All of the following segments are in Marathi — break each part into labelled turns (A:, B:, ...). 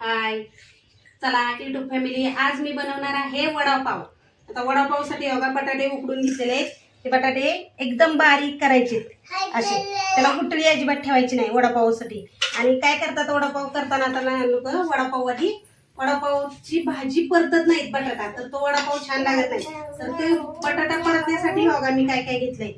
A: हाय, चला यूट्यूब फॅमिली, आज मी बनवणार आहे वडापाव. आता वडापावसाठी बघा बटाटे उकडून घेतलेले आहेत. ते बटाटे एकदम बारीक करायचे असे, त्याला गुठळी अजिबात ठेवायची नाही वडापावसाठी. आणि काय करतात वडापाव करताना, आता लोक वडापाववाली वडापावची भाजी परतत नाहीत बटाटा, तर तो वडापाव छान लागत नाही. तर ते बटाटा परतण्यासाठी बघा मी काय काय घेतलंय.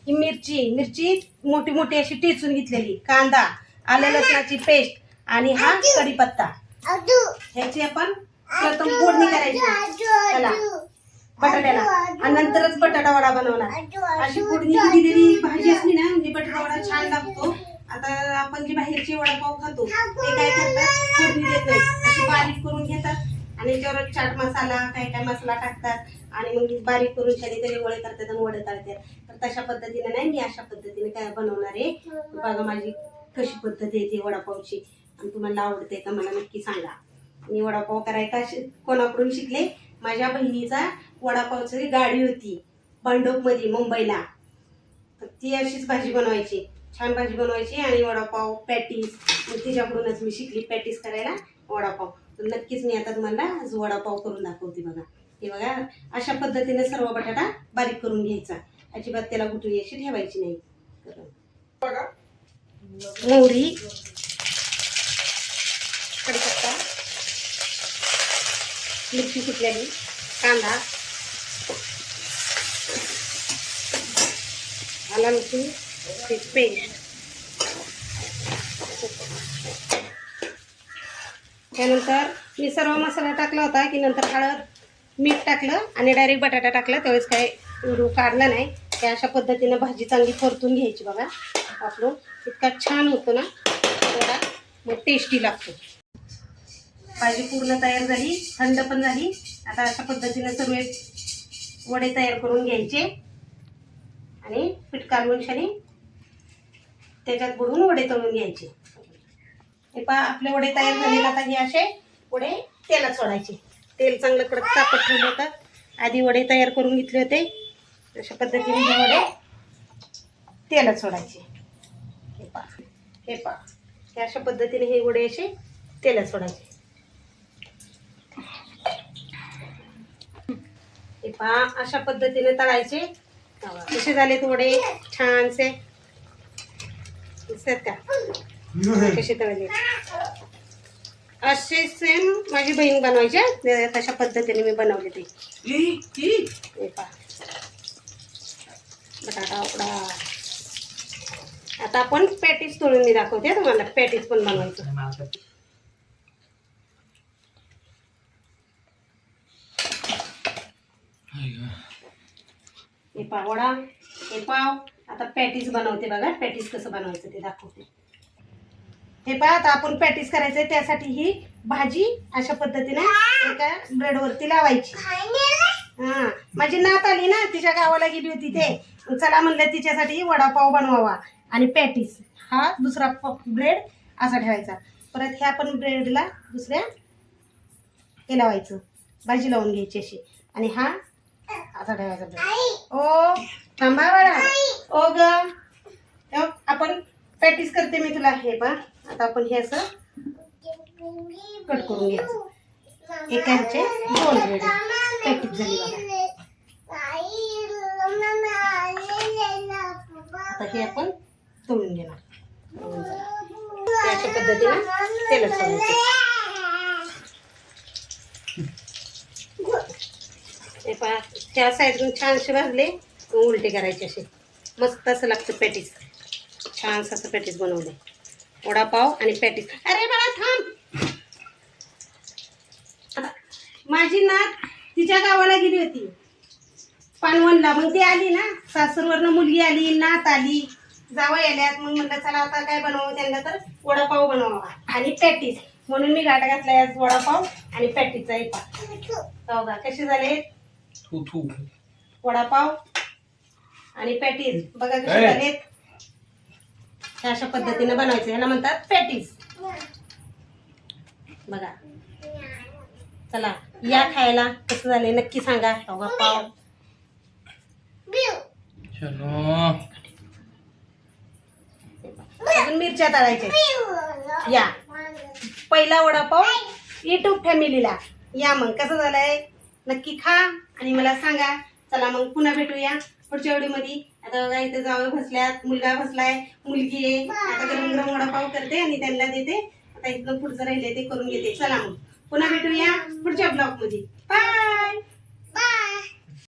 A: ही मिरची मोठी मोठी अशी टेचून घेतलेली, कांदा, आलं लसणाची पेस्ट आणि हा कढीपत्ता. ह्याची आपण प्रथम फोडणी करायची त्याला बटाट्याला, आणि नंतरच बटाटा वडा बनवणार. अशी फोडणी दिलेली भाजी असली ना म्हणजे बटाटा वडा छान लागतो. आता आपण जी बाहेरची वडापाव खातो ते काय करतात, फोडणी देत नाही, अशी बारीक करून घेतात आणि याच्यावर चाट मसाला काय काय मसाला टाकतात आणि मग बारीक करून छान त्याचे वडे करतात आणि वडे तळतात. तर तशा पद्धतीने नाही, मी अशा पद्धतीने काय बनवणार आहे. बघा माझी कशी पद्धत आहे ती वडापावची, आणि तुम्हाला आवडते का मला नक्की सांगा. मी वडापाव करायला कोणाकडून शिकले, माझ्या बहिणीचा वडापावची गाडी होती भांडूपमध्ये मुंबईला, तर ती अशीच भाजी बनवायची, छान भाजी बनवायची. आणि वडापाव पॅटीस मग तिच्याकडूनच मी शिकली पॅटीस करायला वडापाव. तर नक्कीच मी आता तुम्हाला आज वडापाव करून दाखवते. बघा हे बघा, अशा पद्धतीने सर्व बटाटा बारीक करून घ्यायचा, अजिबात त्याला गुठळी अशी ठेवायची नाही. मोहरी, कढीपत्ता, मिरची कुटलेली, कांदा, आला लसूण पेस्ट. त्यानंतर मी सर्व मसाला टाकला होता की नंतर हळद मीठ टाकलं आणि डायरेक्ट बटाटा टाकला, त्यावेळेस काय काढला नाही. त्या अशा पद्धतीनं भाजी चांगली परतून घ्यायची. बघा आपलं इतका छान होतो ना थोडा, मग टेस्टी लागतो. भाजी पूर्ण तयार झाली, थंड पण झाली. आता अशा पद्धतीने सर्व वडे तयार करून घ्यायचे आणि पीठ काढून शानी त्याच्यात बुडवून वडे तळून घ्यायचे. हे पहा आपले वडे तयार झाले. आता हे असे वडे तेलात सोडायचे. तेल चांगलं कडक तापत ठेवलं होतं, आधी वडे तयार करून घेतले होते. अशा पद्धतीने हे वडे तेलात सोडायचे. हे पहा हे अशा पद्धतीने हे वडे असे तेलात सोडायचे. हे पहा अशा पद्धतीने तळायचे. कसे झाले वडे छानसे दिसतात का, कसे तळले. असे सेम माझी बहीण बनवायचे, तशा पद्धतीने मी बनवले ते. हे पहा बटाटा उकडा. आता आपण पॅटीस तळून मी दाखवते तुम्हाला, पॅटीस पण बनवायचं. हे पाव वडा, हे पाव. आता पॅटीस बनवते. बघा पॅटीस कसं बनवायचं ते दाखवते. हे पहा आता आपण पॅटीस करायचंय, त्यासाठी ही भाजी अशा पद्धतीने एका ब्रेडवरती लावायची. हा माझी नात आली ना, तिच्या गावाला गेली होती, ते चला म्हणलं तिच्यासाठी वडापाव बनवावा आणि पॅटीस हा दुसरा ब्रेड असा ठेवायचा. परत ह्या पण ब्रेडला दुसऱ्या हे लावायचं, भाजी लावून घ्यायची अशी, आणि हा असा ठेवायचा ब्रेड. ओ थांबा बाळा, ओ ग आपण पॅटीस करते मी तुला. हे पहा आता आपण हे असं कट करून घ्यायचं. एकाचे दोन ब्रेड पॅटीस झाली. बघा आता हे आपण तळून घेणार. अशा पद्धतीने तेलात सोडायचं. हे पहा त्या साईडून छानसे भाजले, उलटे करायचे असे. मस्त असं लागतं पॅटीस. छान असं पॅटीस बनवले, वडापाव आणि पॅटीस. अरे बाळा थांब, माझी नात तिच्या गावाला गेली होती पानवणला. मग ती आली ना, सासरवरनं मुलगी आली, नात आली, जावं आल्यात. मग म्हणलं चला आता काय बनवावं त्यांना, तर वडापाव बनवावा आणि पॅटीस. म्हणून मी गाठ घातला आज वडापाव आणि पॅटीसचा. एक बघा कसे झाले वडापाव आणि पॅटीस. बघा कसे झालेत. अशा पद्धतीने बनायचं, ह्याला म्हणतात पॅटीस. बघा चला या खायला, कसं झाले नक्की सांगा. पाव अजून मिरच्या तळायच्या या. पहिला वडापाव युट्यूब फॅमिलीला. या मग कसं झालंय नक्की खा आणि मला सांगा. चला मग पुन्हा भेटूया पुढच्या व्हिडिओमध्ये. आता बघा इथे जावं बसल्यात, मुलगा बसलाय, मुलगी आहे. आता गरम गरम वडापाव करते आणि त्यांना देते. आता इथलं पुढचं राहिले ते करून घेते. चला मग पुन्हा भेटूया पुढच्या ब्लॉगमध्ये. बाय.